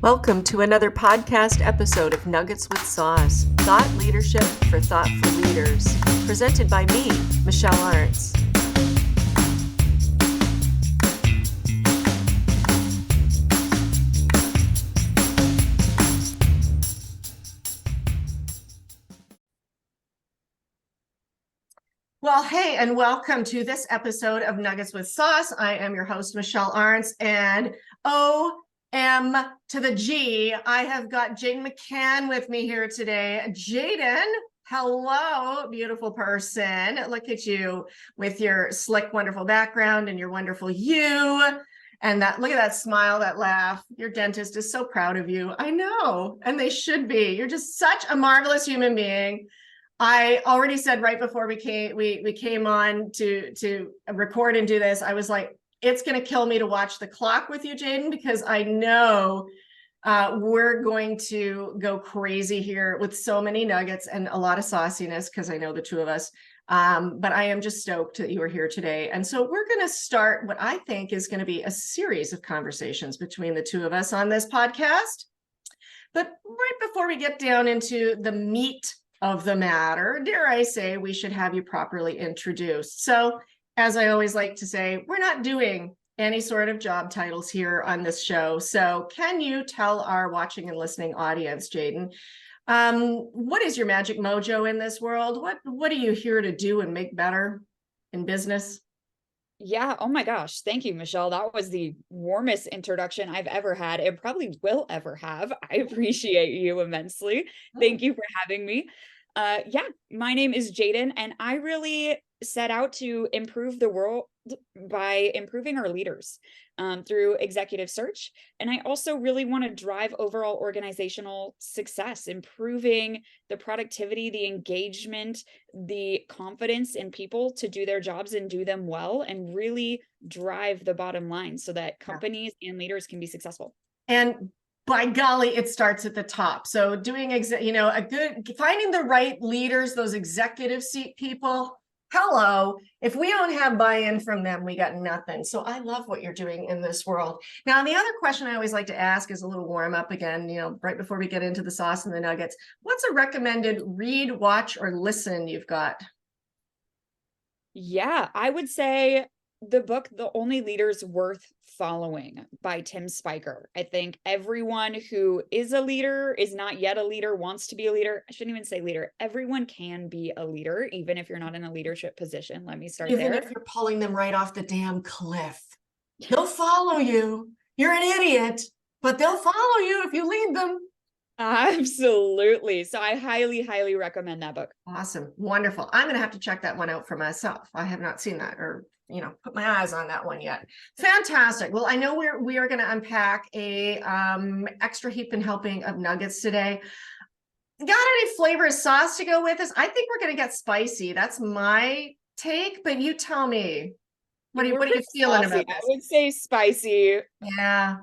Welcome to another podcast episode of Nuggets with Sauce, Thought Leadership for Thoughtful Leaders, presented by me, Michelle Arntz. Well, hey, and welcome to this episode of Nuggets with Sauce. I am your host, Michelle Arntz, and O-M to the G, I have got Jaidin McCann with me here today. Jaidin, hello, beautiful person. Look at you with your slick, wonderful background and your wonderful you. And that, look at that smile, that laugh. Your dentist is so proud of you. I know, and they should be. You're just such a marvelous human being. I already said right before we came on to record and do this, I was like, it's going to kill me to watch the clock with you, Jaidin, because I know we're going to go crazy here with so many nuggets and a lot of sauciness, because I know the two of us. But I am just stoked that you are here today. And so we're going to start what I think is going to be a series of conversations between the two of us on this podcast. But right before we get down into the meat of the matter, dare I say, we should have you properly introduced. So, as I always like to say, we're not doing any sort of job titles here on this show. So, can you tell our watching and listening audience, Jaidin, what is your magic mojo in this world? What are you here to do and make better in business? Yeah. Oh my gosh. Thank you, Michelle. That was the warmest introduction I've ever had and probably will ever have. I appreciate you immensely. Thank you for having me. Yeah, my name is Jaidin, and I really set out to improve the world by improving our leaders through executive search. And I also really want to drive overall organizational success, improving the productivity, the engagement, the confidence in people to do their jobs and do them well, and really drive the bottom line so that companies and leaders can be successful. And by golly, it starts at the top. So doing, finding the right leaders, those executive seat people. Hello, if we don't have buy-in from them, we got nothing. So I love what you're doing in this world. Now, the other question I always like to ask is a little warm up again, right before we get into the sauce and the nuggets. What's a recommended read, watch, or listen you've got? Yeah, I would say the book, The Only Leaders Worth Following by Tim Spiker. I think everyone who is a leader, is not yet a leader, wants to be a leader. I shouldn't even say leader. Everyone can be a leader, even if you're not in a leadership position. Let me start Even there. if you're pulling them right off the damn cliff. They'll follow you. You're an idiot, but they'll follow you if you lead them. Absolutely. So I highly, highly recommend that book. Awesome. Wonderful. I'm going to have to check that one out for myself. I have not seen that or, put my eyes on that one yet. Fantastic. Well, I know we are going to unpack a extra heap and helping of nuggets today. Got any flavor sauce to go with this? I think we're going to get spicy. That's my take, but you tell me. What are you feeling about this? I would say spicy. Yeah.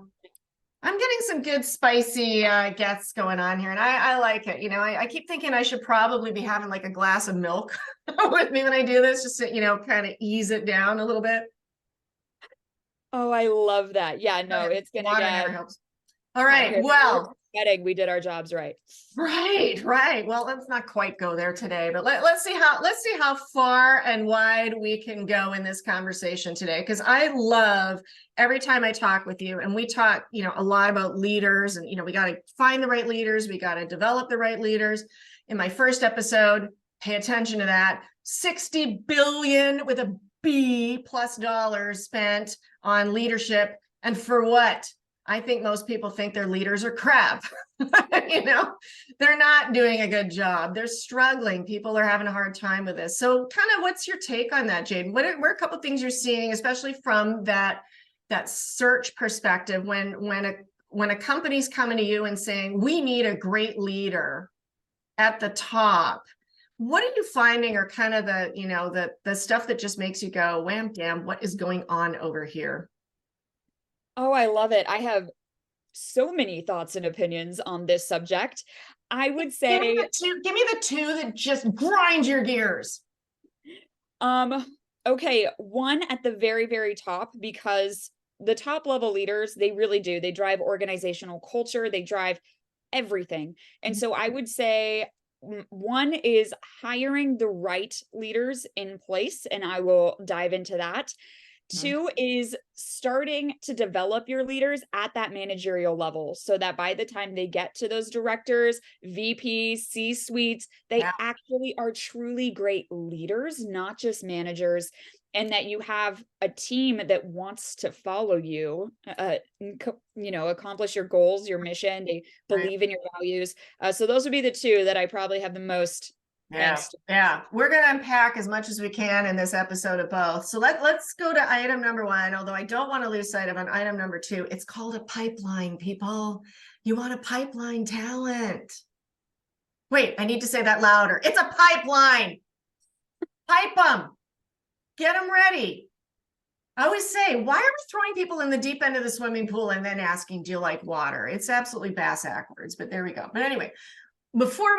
I'm getting some good spicy gets going on here, and I like it. I keep thinking I should probably be having like a glass of milk with me when I do this, just to, kind of ease it down a little bit. Oh, I love that. Yeah, no, it's going to get... helps. All right, well. We did our jobs right. Right. Well, let's not quite go there today, but let's see how far and wide we can go in this conversation today. Because I love every time I talk with you, and we talk, a lot about leaders, and we got to find the right leaders, we got to develop the right leaders. In my first episode, pay attention to that, 60 billion with a B plus dollars spent on leadership, and for what? I think most people think their leaders are crap. They're not doing a good job. They're struggling. People are having a hard time with this. So kind of what's your take on that, Jaidin? What are a couple of things you're seeing, especially from that search perspective, when a company's coming to you and saying, we need a great leader at the top? What are you finding are kind of the stuff that just makes you go, wham, damn, what is going on over here? Oh, I love it. I have so many thoughts and opinions on this subject. I would say... Give me the two that just grind your gears. Okay, one at the very, very top, because the top level leaders, they really do. They drive organizational culture, they drive everything. And so I would say one is hiring the right leaders in place, and I will dive into that. Mhm. Two is starting to develop your leaders at that managerial level so that by the time they get to those directors, VPs, C suites, they Yeah. actually are truly great leaders, not just managers, and that you have a team that wants to follow you, accomplish your goals, your mission. They Right. believe in your values. So those would be the two that I probably have the most Yeah, angst. yeah. We're going to unpack as much as we can in this episode of both. So let's go to item number one, although I don't want to lose sight of on item number two. It's called a pipeline, people. You want a pipeline talent. Wait, I need to say that louder. It's a pipeline. Pipe them. Get them ready. I always say, why are we throwing people in the deep end of the swimming pool and then asking, do you like water? It's absolutely bass-backwards, but there we go. But anyway, before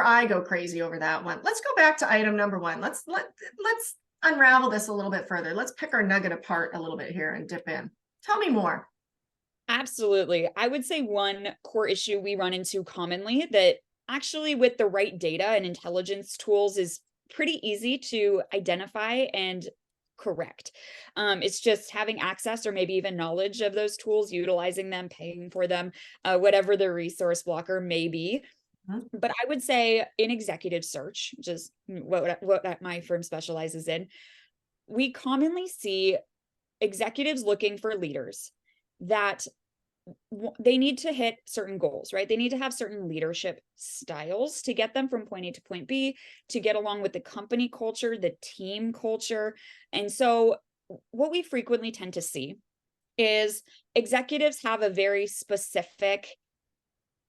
I go crazy over that one, let's go back to item number one. Let's unravel this a little bit further. Let's pick our nugget apart a little bit here and dip in. Tell me more. Absolutely. I would say one core issue we run into commonly that actually with the right data and intelligence tools is pretty easy to identify and correct. It's just having access or maybe even knowledge of those tools, utilizing them, paying for them, whatever the resource blocker may be. But I would say in executive search, which is what my firm specializes in, we commonly see executives looking for leaders that they need to hit certain goals, right? They need to have certain leadership styles to get them from point A to point B, to get along with the company culture, the team culture. And so what we frequently tend to see is executives have a very specific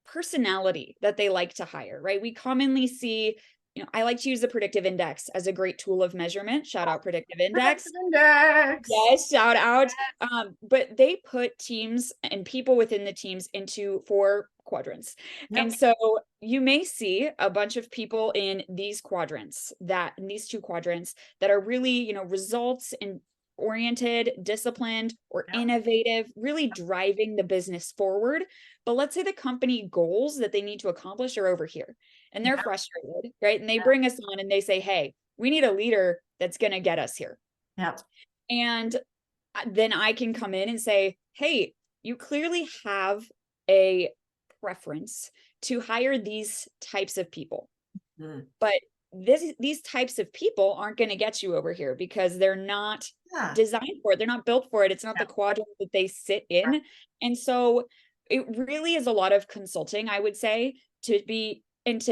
personality that they like to hire, right? We commonly see, I like to use the predictive index as a great tool of measurement. Shout out predictive index. Index. Yes, shout out. But they put teams and people within the teams into 4 quadrants. Yep. And so you may see a bunch of people in these quadrants, that in these 2 quadrants that are really, results and oriented, disciplined, or Yep. innovative, really driving the business forward. But let's say the company goals that they need to accomplish are over here and they're Yep. frustrated, right? And they Yep. bring us on and they say, hey, we need a leader that's going to get us here. Yep. And then I can come in and say, hey, you clearly have a preference to hire these types of people. But these types of people aren't going to get you over here because they're not designed for it. They're not built for it. It's not the quadrant that they sit in. And so it really is a lot of consulting, I would say, to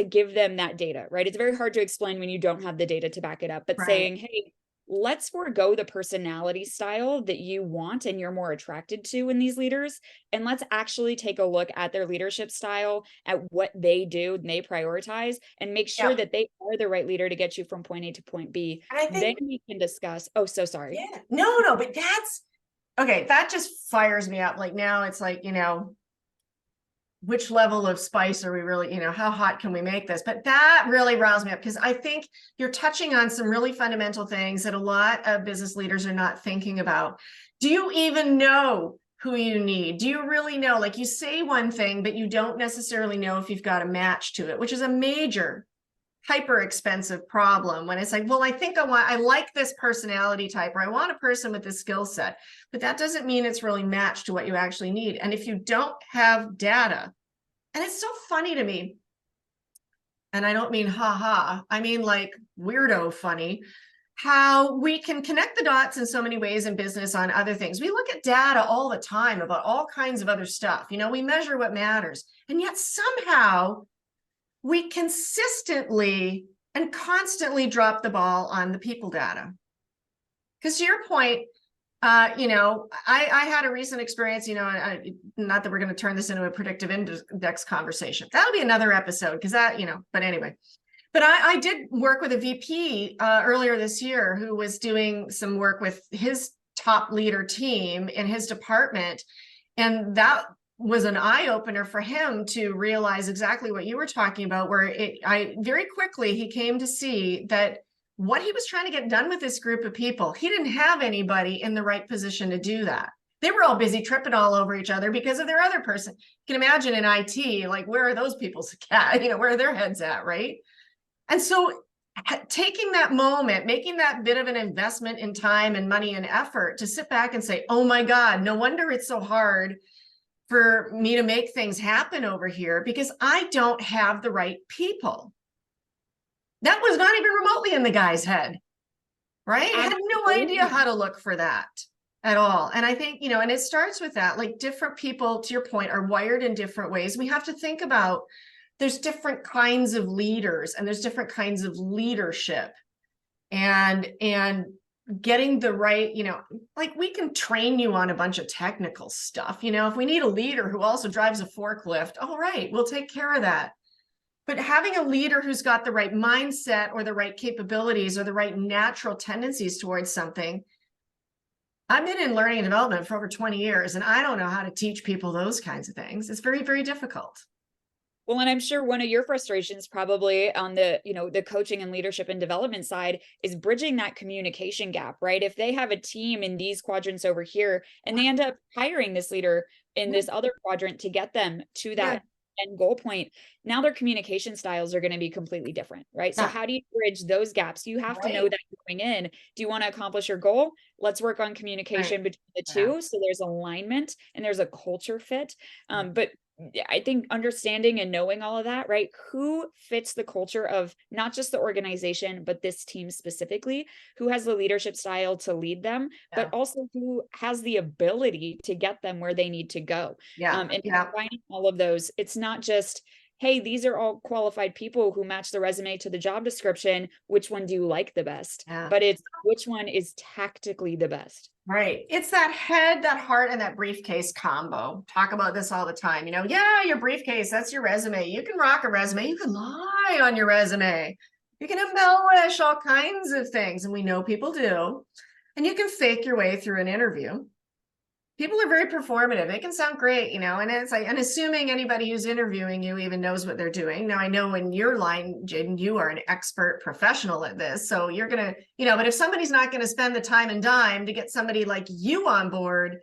give them that data, right? It's very hard to explain when you don't have the data to back it up, but saying, hey, let's forego the personality style that you want and you're more attracted to in these leaders. And let's actually take a look at their leadership style, at what they do and they prioritize, and make sure that they are the right leader to get you from point A to point B. And I think then we can discuss. Oh, so sorry. Yeah, no, but that's okay. That just fires me up. Like now it's like, which level of spice are we really, how hot can we make this? But that really riles me up because I think you're touching on some really fundamental things that a lot of business leaders are not thinking about. Do you even know who you need? Do you really know? Like you say one thing, but you don't necessarily know if you've got a match to it, which is a major hyper expensive problem when it's like, well, I think I like this personality type, or I want a person with this skill set, but that doesn't mean it's really matched to what you actually need. And if you don't have data, and it's so funny to me, and I don't mean ha, I mean like weirdo funny, how we can connect the dots in so many ways in business on other things. We look at data all the time about all kinds of other stuff. We measure what matters, and yet somehow we consistently and constantly drop the ball on the people data. Because to your point, I had a recent experience, not that we're going to turn this into a predictive index conversation. That'll be another episode because but anyway. But I did work with a VP earlier this year who was doing some work with his top leader team in his department. And that was an eye-opener for him to realize exactly what you were talking about, where very quickly he came to see that what he was trying to get done with this group of people. He didn't have anybody in the right position to do that. They were all busy tripping all over each other because of their other person. You can imagine in IT, like, where are those people's at? Where are their heads at, right? And so taking that moment, making that bit of an investment in time and money and effort to sit back and say, oh my God, no wonder it's so hard for me to make things happen over here because I don't have the right people. That was not even remotely in the guy's head, right? I had no idea how to look for that at all. And I think, and it starts with that, like different people, to your point, are wired in different ways. We have to think about there's different kinds of leaders and there's different kinds of leadership and getting the right, like we can train you on a bunch of technical stuff. If we need a leader who also drives a forklift, all right, we'll take care of that. But having a leader who's got the right mindset or the right capabilities or the right natural tendencies towards something. I've been in learning and development for over 20 years, and I don't know how to teach people those kinds of things. It's very, very difficult. Well, and I'm sure one of your frustrations probably on the, the coaching and leadership and development side is bridging that communication gap, right? If they have a team in these quadrants over here and they end up hiring this leader in this other quadrant to get them to that end goal point, now their communication styles are going to be completely different, right? So how do you bridge those gaps? You have to know that going in. Do you want to accomplish your goal? Let's work on communication between the two. So there's alignment and there's a culture fit. But I think understanding and knowing all of that, right? Who fits the culture of not just the organization, but this team specifically, who has the leadership style to lead them, but also who has the ability to get them where they need to go. And finding all of those, it's not just, hey, these are all qualified people who match the resume to the job description. Which one do you like the best? But it's which one is tactically the best. Right. It's that head, that heart, and that briefcase combo. Talk about this all the time. Your briefcase, that's your resume. You can rock a resume. You can lie on your resume. You can embellish all kinds of things. And we know people do. And you can fake your way through an interview. People are very performative. They can sound great, and it's like, and assuming anybody who's interviewing you even knows what they're doing. Now, I know in your line, Jaidin, you are an expert professional at this. So you're going to, but if somebody's not going to spend the time and dime to get somebody like you on board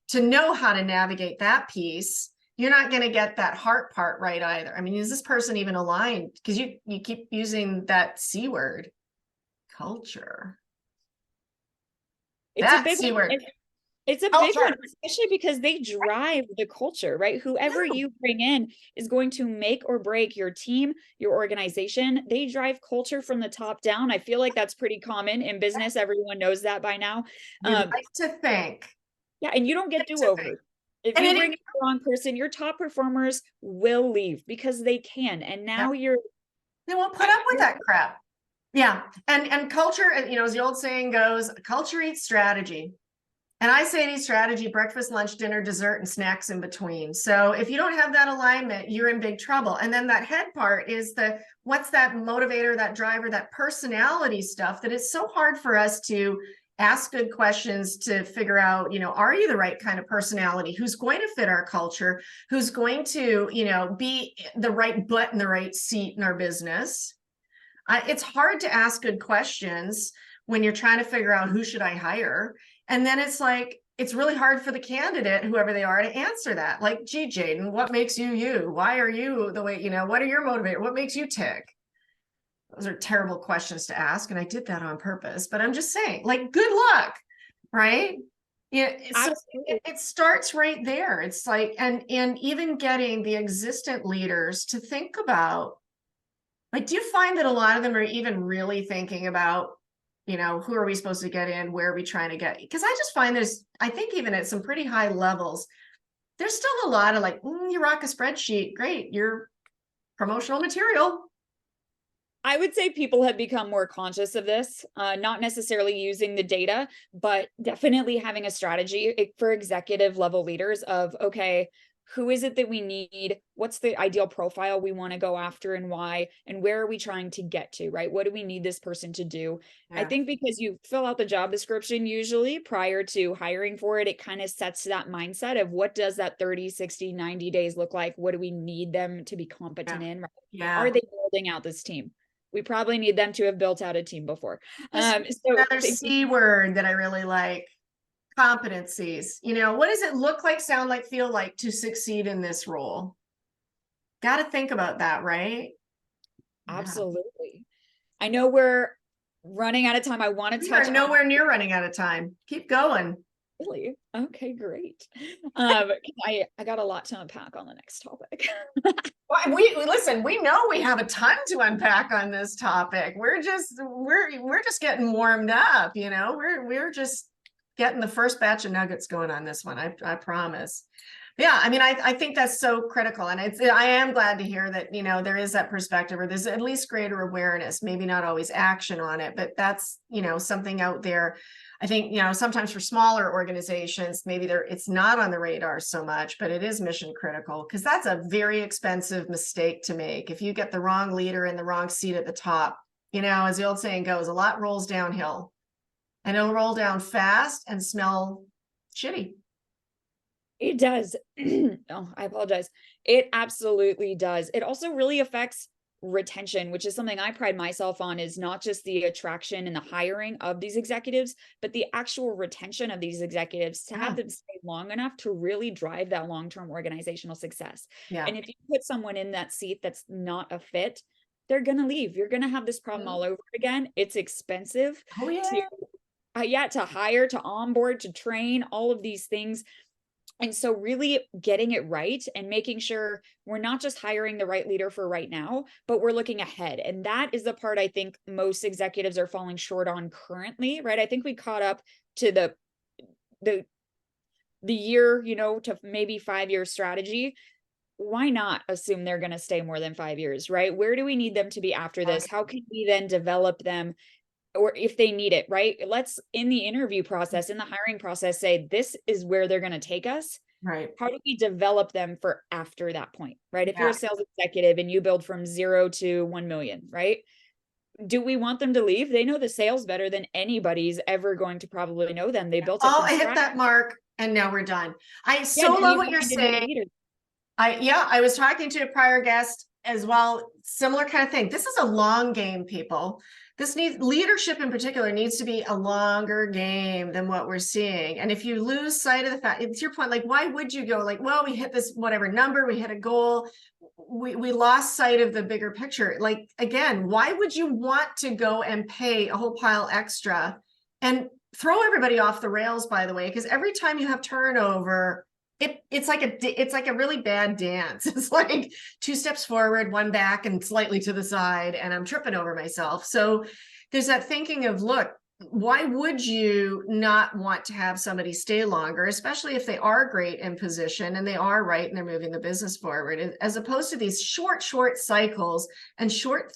to know how to navigate that piece, you're not going to get that heart part right either. I mean, is this person even aligned? Because you keep using that C word, culture. It's a big C word. It's a big one, especially because they drive the culture, right? Whoever you bring in is going to make or break your team, your organization. They drive culture from the top down. I feel like that's pretty common in business. Everyone knows that by now. You like to think. Yeah, and you don't get do-overs. If you bring in the wrong person, your top performers will leave because they can. And now they won't put up with that crap. Yeah. And culture, as the old saying goes, culture eats strategy. And I say these strategy: breakfast, lunch, dinner, dessert, and snacks in between. So if you don't have that alignment, you're in big trouble. And then that head part is what's that motivator, that driver, that personality stuff that it's so hard for us to ask good questions to figure out, are you the right kind of personality? Who's going to fit our culture? Who's going to, be the right butt in the right seat in our business? It's hard to ask good questions when you're trying to figure out who should I hire. And then it's like, it's really hard for the candidate, whoever they are, to answer that. Like, gee, Jaidin, what makes you you? Why are you the way, what are your motivators? What makes you tick? Those are terrible questions to ask. And I did that on purpose, but I'm just saying, like, good luck, right? Yeah. So it starts right there. It's like, and even getting the existent leaders to think about, like, do you find that a lot of them are even really thinking about, who are we supposed to get in? Where are we trying to get? Because I just find I think even at some pretty high levels, there's still a lot of like, you rock a spreadsheet. Great. You're promotional material. I would say people have become more conscious of this, not necessarily using the data, but definitely having a strategy for executive level leaders of, okay, who is it that we need? What's the ideal profile we want to go after and why? And where are we trying to get to, right? What do we need this person to do? I think because you fill out the job description usually prior to hiring for it, it kind of sets that mindset of what does that 30, 60, 90 days look like? What do we need them to be competent in? Right? Are they building out this team? We probably need them to have built out a team before. So Another C word that I really like, competencies. What does it look like, sound like, feel like to succeed in this role? Got to think about that, right? Yeah. absolutely. I know we're running out of time. I want to We touch are on nowhere near running out of time. Keep going. really. Okay, great. I got a lot to unpack on the next topic. Well, we listen, we know we have a ton to unpack on this topic. We're just getting warmed up, we're just getting the first batch of nuggets going on this one. I promise. Yeah, I mean, I think that's so critical. And I am glad to hear that, there is that perspective, or there's at least greater awareness, maybe not always action on it, but that's, something out there. I think, sometimes for smaller organizations, maybe it's not on the radar so much, but it is mission critical, because that's a very expensive mistake to make. If you get the wrong leader in the wrong seat at the top, as the old saying goes, a lot rolls downhill, and it'll roll down fast and smell shitty. It does. Oh, I apologize. It absolutely does. It also really affects retention, which is something I pride myself on, is not just the attraction and the hiring of these executives, but the actual retention of these executives to have them stay long enough to really drive that long-term organizational success. Yeah. And if you put someone in that seat that's not a fit, they're going to leave. You're going to have this problem all over again. It's expensive to hire, to onboard, to train, all of these things. And so really getting it right and making sure we're not just hiring the right leader for right now, but we're looking ahead. And that is the part I think most executives are falling short on currently, right? I think we caught up to the year, to maybe 5-year strategy. Why not assume they're going to stay more than 5 years, right? Where do we need them to be after this? How can we then develop them? Or if they need it, right? Let's, in the interview process, in the hiring process, say, this is where they're going to take us. Right. How do we develop them for after that point, right? If you're a sales executive and you build from 0 to 1 million, right? Do we want them to leave? They know the sales better than anybody's ever going to probably know them. They built it from I hit scratch. that mark, and now we're done. I so love what you're saying. I was talking to a prior guest as well, similar kind of thing. This is a long game, people. Leadership in particular needs to be a longer game than what we're seeing. And if you lose sight of the fact, it's your point, like, why would you go like, well, we hit this whatever number, we hit a goal, we lost sight of the bigger picture. Like, again, why would you want to go and pay a whole pile extra and throw everybody off the rails, by the way? Because every time you have turnover, it's like a really bad dance. It's like 2 steps forward, 1 back, and slightly to the side, and I'm tripping over myself. So there's that thinking of, look, why would you not want to have somebody stay longer, especially if they are great in position and they are right and they're moving the business forward, as opposed to these short cycles and short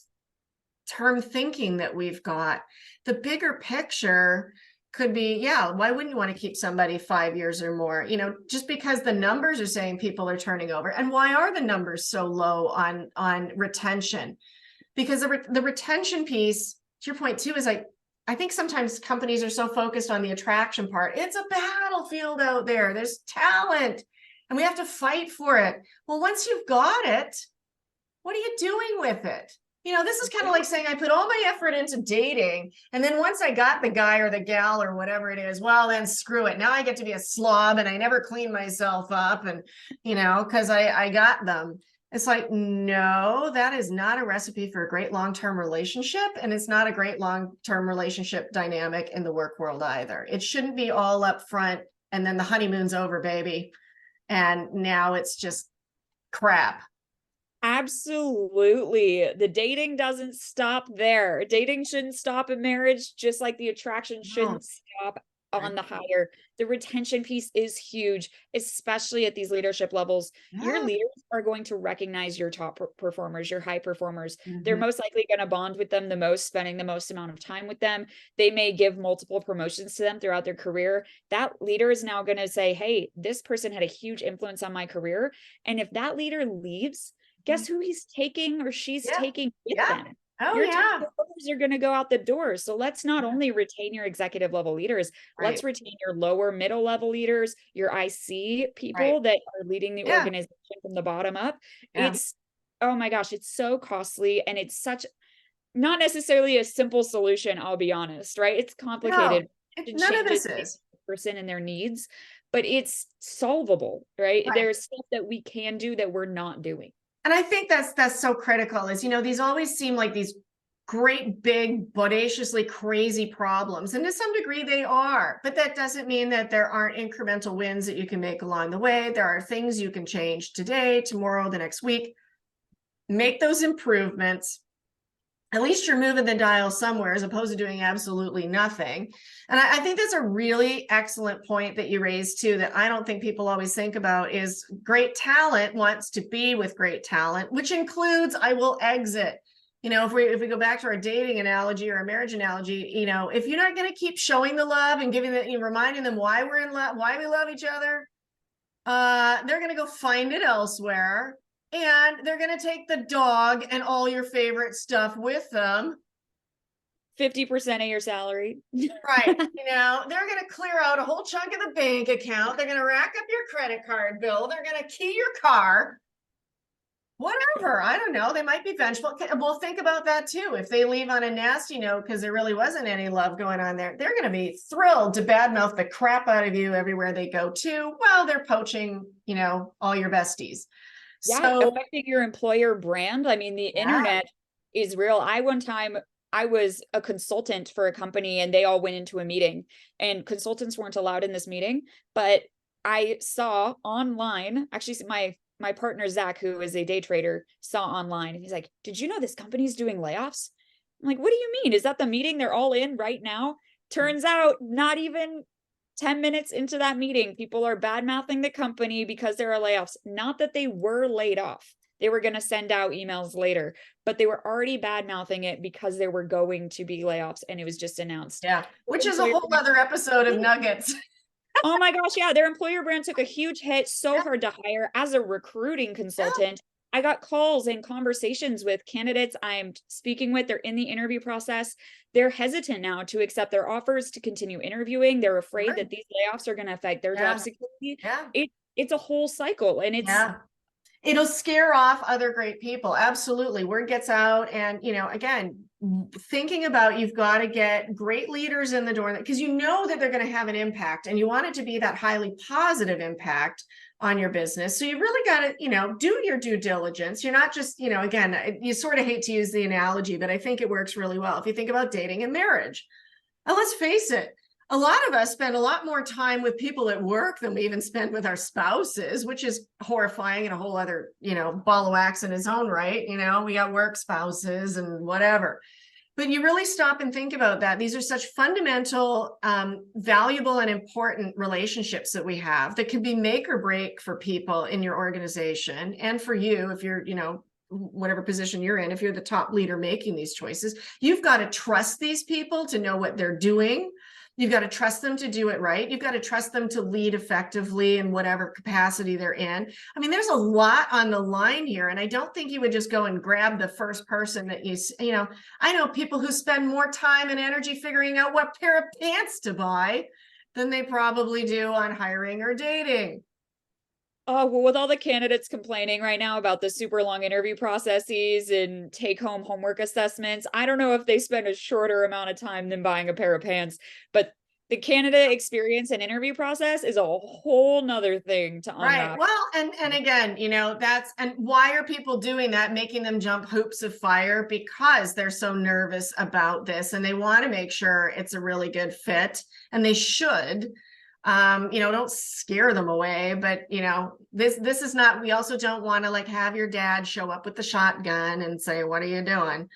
term thinking that we've got. The bigger picture could be, why wouldn't you want to keep somebody 5 years or more? Just because the numbers are saying people are turning over. And why are the numbers so low on retention? Because the retention piece, to your point too, is like, I think sometimes companies are so focused on the attraction part. It's a battlefield out there. There's talent, and we have to fight for it. Well, once you've got it, what are you doing with it? This is kind of like saying I put all my effort into dating, and then once I got the guy or the gal or whatever it is, well, then screw it. Now I get to be a slob, and I never clean myself up, and because I got them. It's like, no, that is not a recipe for a great long-term relationship, and it's not a great long-term relationship dynamic in the work world either. It shouldn't be all up front, and then the honeymoon's over, baby, and now it's just crap. Absolutely. The dating doesn't stop there. Dating shouldn't stop in marriage, just like the attraction shouldn't stop on the hire. The retention piece is huge, especially at these leadership levels. Your leaders are going to recognize your top performers, your high performers. They're most likely going to bond with them the most, spending the most amount of time with them. They may give multiple promotions to them throughout their career. That leader is now going to say, hey, this person had a huge influence on my career. And if that leader leaves, guess who he's taking or she's taking with them? Your top performers are going to go out the door. So let's not only retain your executive level leaders, let's retain your lower middle level leaders, your IC people that are leading the organization from the bottom up. It's, oh my gosh, it's so costly, and it's such not necessarily a simple solution, I'll be honest, right? It's No, complicated to none of change this a is. person and their needs, but it's solvable, right? Right. There's stuff that we can do that we're not doing. And I think that's so critical is, these always seem like these great, big, bodaciously crazy problems. And to some degree they are, but that doesn't mean that there aren't incremental wins that you can make along the way. There are things you can change today, tomorrow, the next week, make those improvements. At least you're moving the dial somewhere as opposed to doing absolutely nothing. And I think that's a really excellent point that you raised too, that I don't think people always think about is great talent wants to be with great talent, which includes I will exit. If we go back to our dating analogy or our marriage analogy, if you're not going to keep showing the love and reminding them why we're in love, why we love each other, they're going to go find it elsewhere. And they're going to take the dog and all your favorite stuff with them. 50% of your salary. Right. They're going to clear out a whole chunk of the bank account. They're going to rack up your credit card bill. They're going to key your car. Whatever. I don't know. They might be vengeful. We'll think about that too. If they leave on a nasty note because there really wasn't any love going on there, they're going to be thrilled to badmouth the crap out of you everywhere they go to while they're poaching, all your besties. Yeah, So, affecting your employer brand. I mean, the internet is real. One time I was a consultant for a company and they all went into a meeting and consultants weren't allowed in this meeting, but I saw online, actually my partner Zach, who is a day trader, saw online and he's like, "Did you know this company's doing layoffs?" I'm like, "What do you mean? Is that the meeting they're all in right now?" Turns out not even 10 minutes into that meeting, people are bad mouthing the company because there are layoffs. Not that they were laid off. They were going to send out emails later, but they were already bad mouthing it because there were going to be layoffs and it was just announced. Yeah, which is a whole other episode of Nuggets. Oh my gosh, yeah, their employer brand took a huge hit, so hard to hire. As a recruiting consultant, I got calls and conversations with candidates I'm speaking with. They're in the interview process. They're hesitant now to accept their offers to continue interviewing. They're afraid that these layoffs are going to affect their job security. It's a whole cycle, and it'll scare off other great people. Absolutely. Word gets out. And, again, thinking about you've got to get great leaders in the door because that they're going to have an impact and you want it to be that highly positive impact on your business. So you really got to, do your due diligence. You're not just, again, you sort of hate to use the analogy, but I think it works really well. If you think about dating and marriage, and let's face it, a lot of us spend a lot more time with people at work than we even spend with our spouses, which is horrifying and a whole other, ball of wax in his own right. We got work spouses and whatever. But you really stop and think about that. These are such fundamental, valuable and important relationships that we have that can be make or break for people in your organization and for you if you're, whatever position you're in, if you're the top leader making these choices. You've got to trust these people to know what they're doing. You've got to trust them to do it right. You've got to trust them to lead effectively in whatever capacity they're in. I mean, there's a lot on the line here. And I don't think you would just go and grab the first person that I know people who spend more time and energy figuring out what pair of pants to buy than they probably do on hiring or dating. Oh, well, with all the candidates complaining right now about the super long interview processes and take-home homework assessments, I don't know if they spend a shorter amount of time than buying a pair of pants, but the candidate experience and interview process is a whole nother thing to unwrap. Right. Well, and again, and why are people doing that, making them jump hoops of fire? Because they're so nervous about this and they want to make sure it's a really good fit, and they should. Don't scare them away, but this is not, we also don't want to have your dad show up with the shotgun and say, "What are you doing?"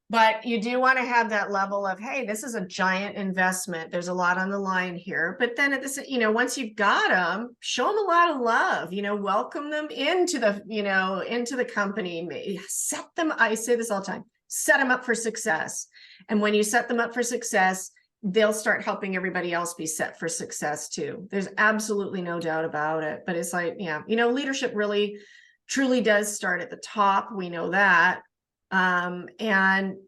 But you do want to have that level of, hey, this is a giant investment. There's a lot on the line here. But then at this, once you've got them, show them a lot of love, welcome them into the company, set them. I say this all the time, set them up for success. And when you set them up for success, they'll start helping everybody else be set for success too. There's absolutely no doubt about it. But it's leadership really, truly does start at the top. We know that. And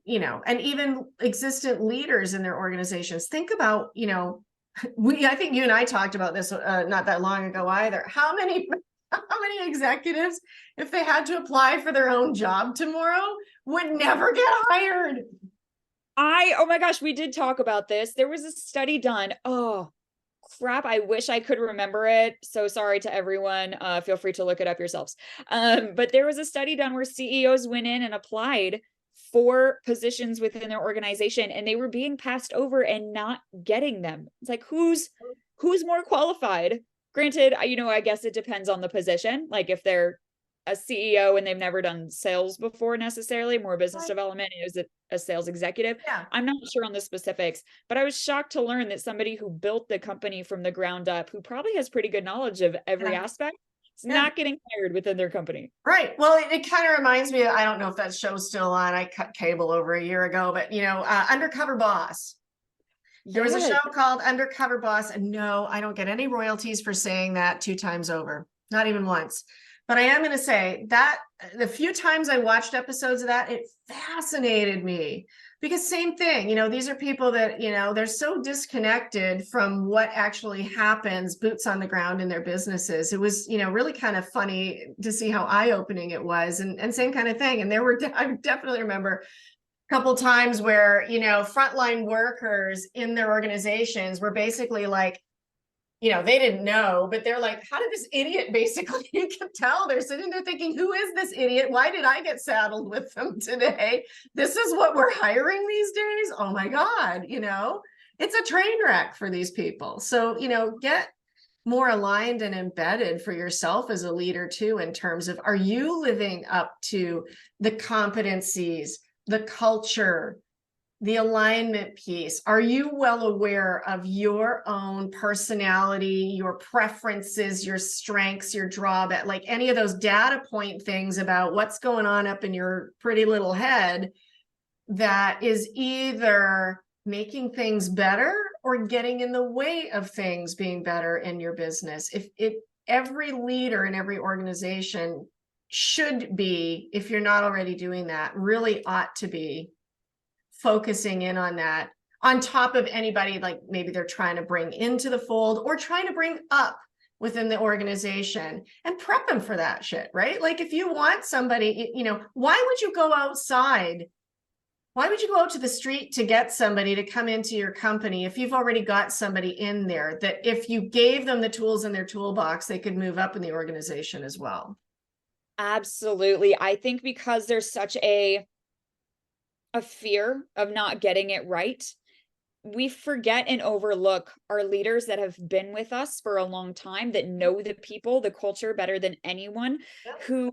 even existent leaders in their organizations, think about, I think you and I talked about this not that long ago either. How many How many executives, if they had to apply for their own job tomorrow, would never get hired? Oh my gosh, we did talk about this. There was a study done. Oh, crap. I wish I could remember it. So sorry to everyone. Feel free to look it up yourselves. But there was a study done where CEOs went in and applied for positions within their organization and they were being passed over and not getting them. It's like, who's more qualified? Granted, I guess it depends on the position. Like if they're a CEO and they've never done sales before necessarily, more business Right. development, is a sales executive. Yeah. I'm not sure on the specifics, but I was shocked to learn that somebody who built the company from the ground up, who probably has pretty good knowledge of every Yeah. aspect, is Yeah. not getting hired within their company. Right. Well, it kind of reminds me, I don't know if that show's still on. I cut cable over a year ago, but Undercover Boss. There was a Yes. show called Undercover Boss, and no, I don't get any royalties for saying that 2 times over, not even once. But I am going to say that the few times I watched episodes of that, it fascinated me because same thing, these are people that, they're so disconnected from what actually happens, boots on the ground in their businesses. It was, really kind of funny to see how eye-opening it was, and same kind of thing. And I definitely remember couple times where frontline workers in their organizations were basically like, they didn't know, but they're like, how did this idiot basically, you can tell they're sitting there thinking, who is this idiot? Why did I get saddled with them today? This is what we're hiring these days. Oh my God, it's a train wreck for these people. So get more aligned and embedded for yourself as a leader too, in terms of, are you living up to the competencies, the culture, the alignment piece? Are you well aware of your own personality, your preferences, your strengths, your drawback, like any of those data point things about what's going on up in your pretty little head that is either making things better or getting in the way of things being better in your business? If every leader in every organization should be, if you're not already doing that, really ought to be focusing in on that, on top of anybody like maybe they're trying to bring into the fold or trying to bring up within the organization, and prep them for that shit, right? Like if you want somebody, why would you go outside? Why would you go out to the street to get somebody to come into your company if you've already got somebody in there that if you gave them the tools in their toolbox, they could move up in the organization as well? Absolutely. I think because there's such a fear of not getting it right, we forget and overlook our leaders that have been with us for a long time, that know the people, the culture better than anyone, Yep. who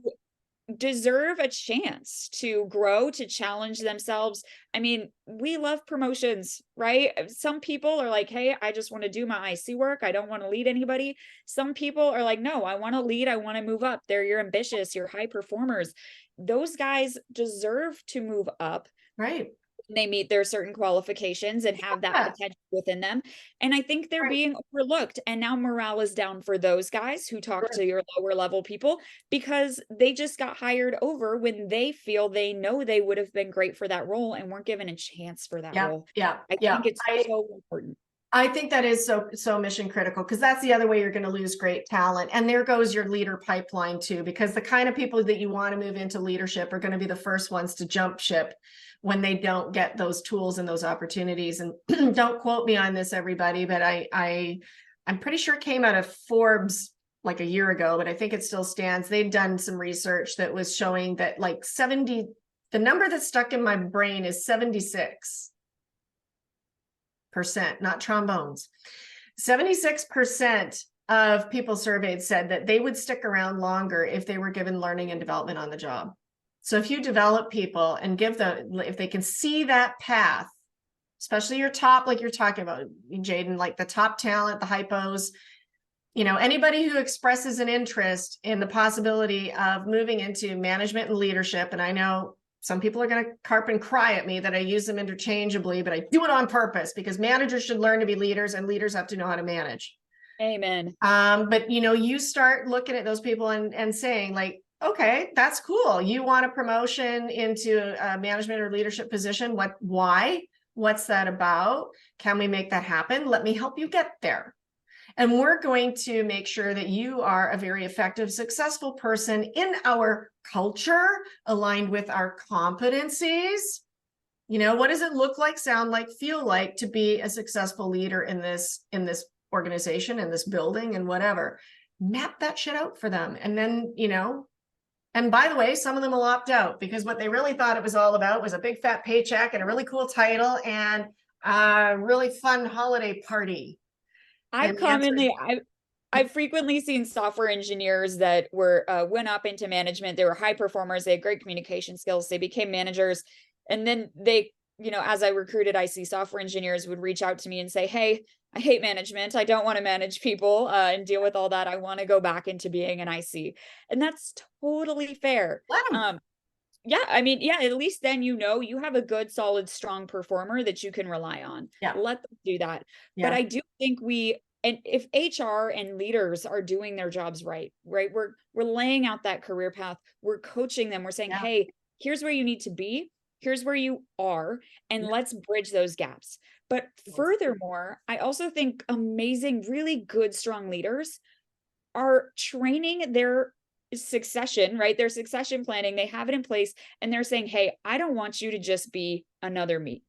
deserve a chance to grow, to challenge themselves. I mean, we love promotions, right? Some people are like, hey, I just want to do my IC work. I don't want to lead anybody. Some people are like, no, I want to lead. I want to move up. You're ambitious, you're high performers. Those guys deserve to move up. Right. They meet their certain qualifications and have that Yeah. potential within them. And I think they're Right. being overlooked. And now morale is down for those guys who talk Sure. to your lower level people because they just got hired over when they feel they know they would have been great for that role and weren't given a chance for that Yeah. role. Yeah. I Yeah. think it's so important. I think that is so mission critical, because that's the other way you're going to lose great talent. And there goes your leader pipeline too, because the kind of people that you want to move into leadership are going to be the first ones to jump ship when they don't get those tools and those opportunities. And don't quote me on this, everybody, but I'm pretty sure it came out of Forbes like a year ago, but I think it still stands. They'd done some research that was showing that like the number that stuck in my brain is 76%, not trombones. 76% of people surveyed said that they would stick around longer if they were given learning and development on the job. So if you develop people and give them, if they can see that path, especially your top, like you're talking about, Jaidin, like the top talent, the hypos, anybody who expresses an interest in the possibility of moving into management and leadership. And I know some people are going to carp and cry at me that I use them interchangeably, but I do it on purpose because managers should learn to be leaders and leaders have to know how to manage. Amen. But you start looking at those people and saying like, okay, that's cool. You want a promotion into a management or leadership position. Why? What's that about? Can we make that happen? Let me help you get there. And we're going to make sure that you are a very effective, successful person in our culture, aligned with our competencies. You know, what does it look like, sound like, feel like to be a successful leader in this organization, in this building, and whatever? Map that shit out for them. And then, you know, and by the way, some of them will opt out because what they really thought it was all about was a big fat paycheck and a really cool title and a really fun holiday party. I've frequently seen software engineers that went up into management. They were high performers. They had great communication skills. They became managers. And then they, you know, as I recruited IC, software engineers would reach out to me and say, hey, I hate management. I don't want to manage people and deal with all that. I want to go back into being an IC. And that's totally fair. Yeah, I mean, yeah, at least then you know you have a good, solid, strong performer that you can rely on. Yeah. Let them do that. Yeah. But I do think and if HR and leaders are doing their jobs right, we're laying out that career path. We're coaching them. We're saying, hey, here's where you need to be. Here's where you are, and let's bridge those gaps. But furthermore, I also think amazing, really good, strong leaders are training their succession, right? Their succession planning, they have it in place, and they're saying, hey, I don't want you to just be another me.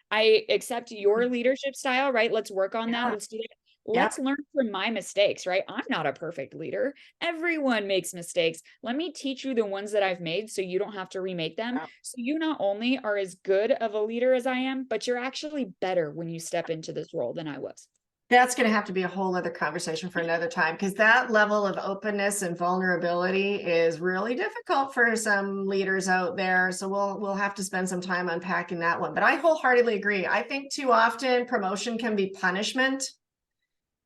I accept your leadership style, right? Let's work on that. Let's do that. Let's learn from my mistakes, right? I'm not a perfect leader. Everyone makes mistakes. Let me teach you the ones that I've made so you don't have to remake them. So you not only are as good of a leader as I am, but you're actually better when you step into this role than I was. That's going to have to be a whole other conversation for another time, because that level of openness and vulnerability is really difficult for some leaders out there. So we'll have to spend some time unpacking that one. But I wholeheartedly agree. I think too often promotion can be punishment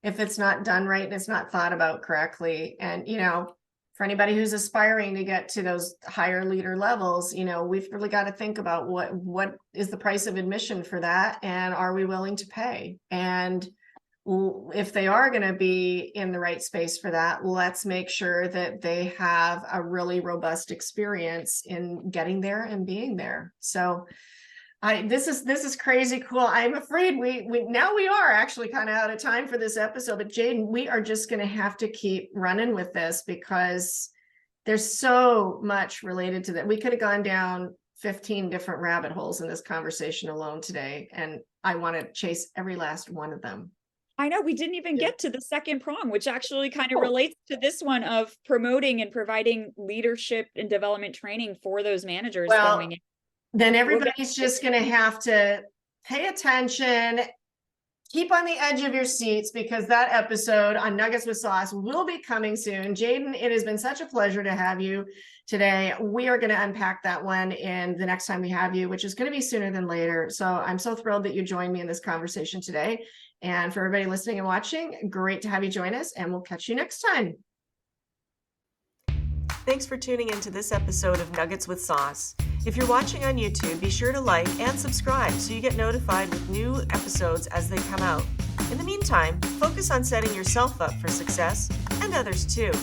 if it's not done right and it's not thought about correctly. And, you know, for anybody who's aspiring to get to those higher leader levels, you know, we've really got to think about what is the price of admission for that, and are we willing to pay? And if they are going to be in the right space for that, let's make sure that they have a really robust experience in getting there and being there. So this is crazy cool. I'm afraid we now we are actually kind of out of time for this episode, but Jaidin, we are just going to have to keep running with this because there's so much related to that. We could have gone down 15 different rabbit holes in this conversation alone today, and I want to chase every last one of them. I know we didn't even get to the second prong, which actually kind of relates to this one of promoting and providing leadership and development training for those managers going in. Then everybody's just going to have to pay attention, keep on the edge of your seats, because that episode on Nuggets with Sauce will be coming soon. Jaidin, it has been such a pleasure to have you today. We are going to unpack that one in the next time we have you, which is going to be sooner than later. So I'm so thrilled that you joined me in this conversation today. And for everybody listening and watching, great to have you join us, and we'll catch you next time. Thanks for tuning into this episode of Nuggets with Sauce. If you're watching on YouTube, be sure to like and subscribe so you get notified with new episodes as they come out. In the meantime, focus on setting yourself up for success and others too.